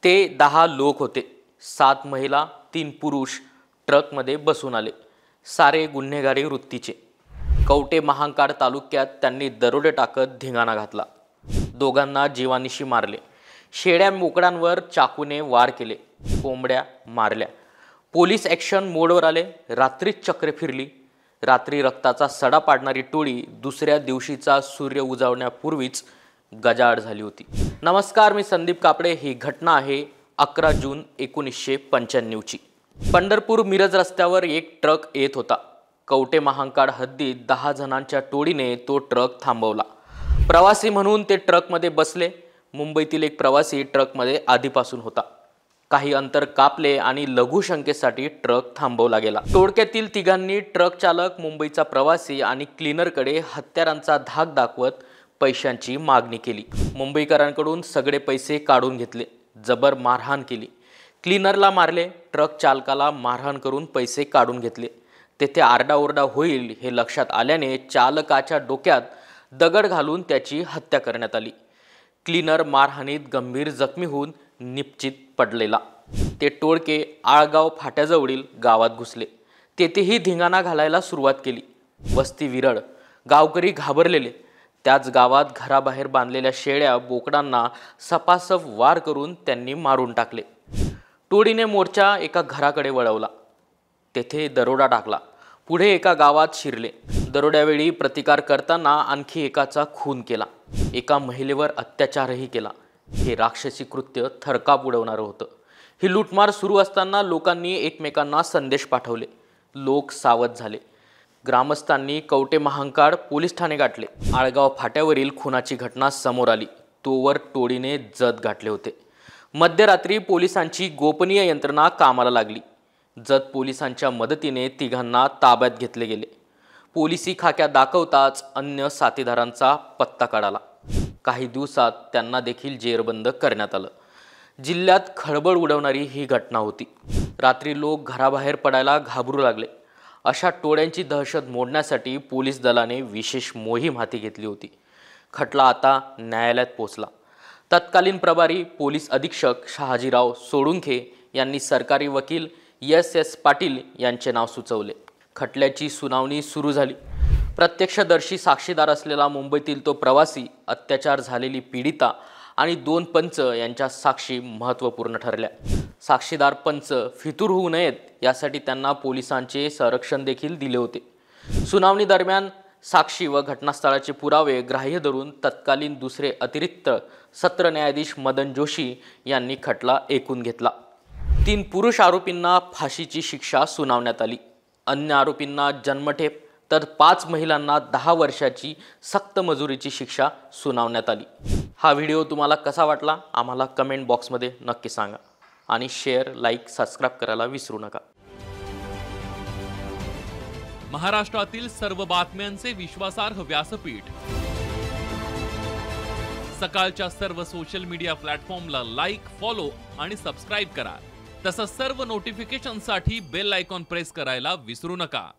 ते 10 लोक होते। 7 महिला 3 पुरुष ट्रकमध्ये बसून आले। सारे गुन्हेगारी वृत्तीचे। कवटे महांकाळ तालुक्यात त्यांनी दरोडे टाकत धिंगाणा घातला। दोघांना जीवानिशी मारले। शेळ्या मोकडांवर चाकूने वार केले। कोंबड्या मारल्या। पोलीस ॲक्शन मोडवर आले। रात्रीच चक्रे फिरली। रात्री रक्ताचा सडा पाडणारी टोळी दुसऱ्या दिवशीचा सूर्य उजावण्यापूर्वीच गजाआड झाली होती। नमस्कार, मी संदीप कापडे। ही घटना आहे 11 जून 1995 ची। पंढरपूर मिरज रस्त्यावर एक ट्रक येत होता। कवटे महांकाळ हद्दीत 10 जणांच्या टोळीने तो ट्रक थांबवला। प्रवासी म्हणून ते ट्रकमध्ये बसले। मुंबईतील एक प्रवासी ट्रकमध्ये आधीपासून होता। काही अंतर कापले आणि लघुशंकेसाठी ट्रक थांबवला गेला। तोडक्यातील तिघांनी ट्रक चालक, मुंबईचा प्रवासी आणि क्लीनरकडे हत्यारांचा धाक दाखवत पैशांची मागणी केली। मुंबईकरांकडून सगळे पैसे काढून घेतले। जबर मारहाण केली। क्लीनरला मारले। ट्रक चालकाला मारहाण करून पैसे काढून घेतले। तेथे आरडाओरडा होईल हे लक्षात आल्याने चालकाच्या डोक्यात दगड घालून त्याची हत्या करण्यात आली। क्लीनर मारहाणीत गंभीर जखमी होऊन निपचित पडलेला। ते टोळके आळगाव फाट्याजवळील गावात घुसले। तेथेही धिंगाणा घालायला सुरुवात केली। वस्ती विरळ, गावकरी घाबरलेले। त्याच गावात घराबाहेर बांधलेल्या शेळ्या बोकडांना सपासप वार करून त्यांनी मारून टाकले। टोळीने मोर्चा एका घराकडे वळवला। तेथे दरोडा टाकला। पुढे एका गावात शिरले। दरोड्यावेळी प्रतिकार करताना आणखी एकाचा खून केला। एका महिलेवर अत्याचारही केला। हे राक्षसी कृत्य थरकाप उडवणारं होतं। ही लूटमार सुरू असताना लोकांनी एकमेकांना संदेश पाठवले। लोक सावध झाले। ग्रामस्थांनी कवटे महांकाळ पोलीस ठाणे गाठले। आळगाव फाट्यावरील खुनाची घटना समोर आली तोवर टोळीने जत गाठले होते। मध्यरात्री पोलिसांची गोपनीय यंत्रणा कामाला लागली। जत पोलिसांच्या मदतीने तिघांना ताब्यात घेतले गेले। पोलिसी खाक्या दाखवताच अन्य साथीदारांचा पत्ता काढला। काही दिवसात त्यांना देखील जेरबंद करण्यात आलं। जिल्ह्यात खळबळ उडवणारी ही घटना होती। रात्री लोक घराबाहेर पडायला घाबरू लागले। अशा टोळ्यांची दहशत मोडण्यासाठी पोलीस दलाने विशेष मोहीम हाती घेतली होती। खटला आता न्यायालयात पोहोचला। तत्कालीन प्रभारी पोलीस अधीक्षक शहाजीराव सोळुंखे यांनी सरकारी वकील S पाटील यांचे नाव सुचवले। खटल्याची सुनावणी सुरू झाली। प्रत्यक्षदर्शी साक्षीदार असलेला मुंबईतील तो प्रवासी, अत्याचार झालेली पीडिता आणि 2 पंच यांच्या साक्षी महत्त्वपूर्ण ठरल्या। साक्षीदार पंच फितूर होऊ नयेत यासाठी त्यांना पोलिसांचे संरक्षण देखील दिले होते। सुनावणी दरम्यान साक्षी व घटनास्थळाचे पुरावे ग्राह्य धरून तत्कालीन दुसरे अतिरिक्त सत्र न्यायाधीश मदन जोशी यांनी खटला ऐकून घेतला। 3 पुरुष आरोपींना फाशीची शिक्षा सुनावण्यात आली। अन्य आरोपींना जन्मठेप तर 5 महिलांना 10 वर्षाची सक्त मजुरीची शिक्षा सुनावण्यात आली। हा व्हिडिओ तुम्हाला कसा वाटला आम्हाला कमेंट बॉक्समध्ये नक्की सांगा आणि शेअर, लाईक, सबस्क्राइब करायला विसरू नका। महाराष्ट्रातील सर्व बातम्यांचे विश्वासार्ह व्यासपीठ, सकाळच्या सर्व सोशल मीडिया प्लॅटफॉर्मला लाईक, फॉलो आणि सबस्क्राइब करा। तसंच सर्व नोटिफिकेशनसाठी बेल आयकॉन प्रेस करायला विसरू नका।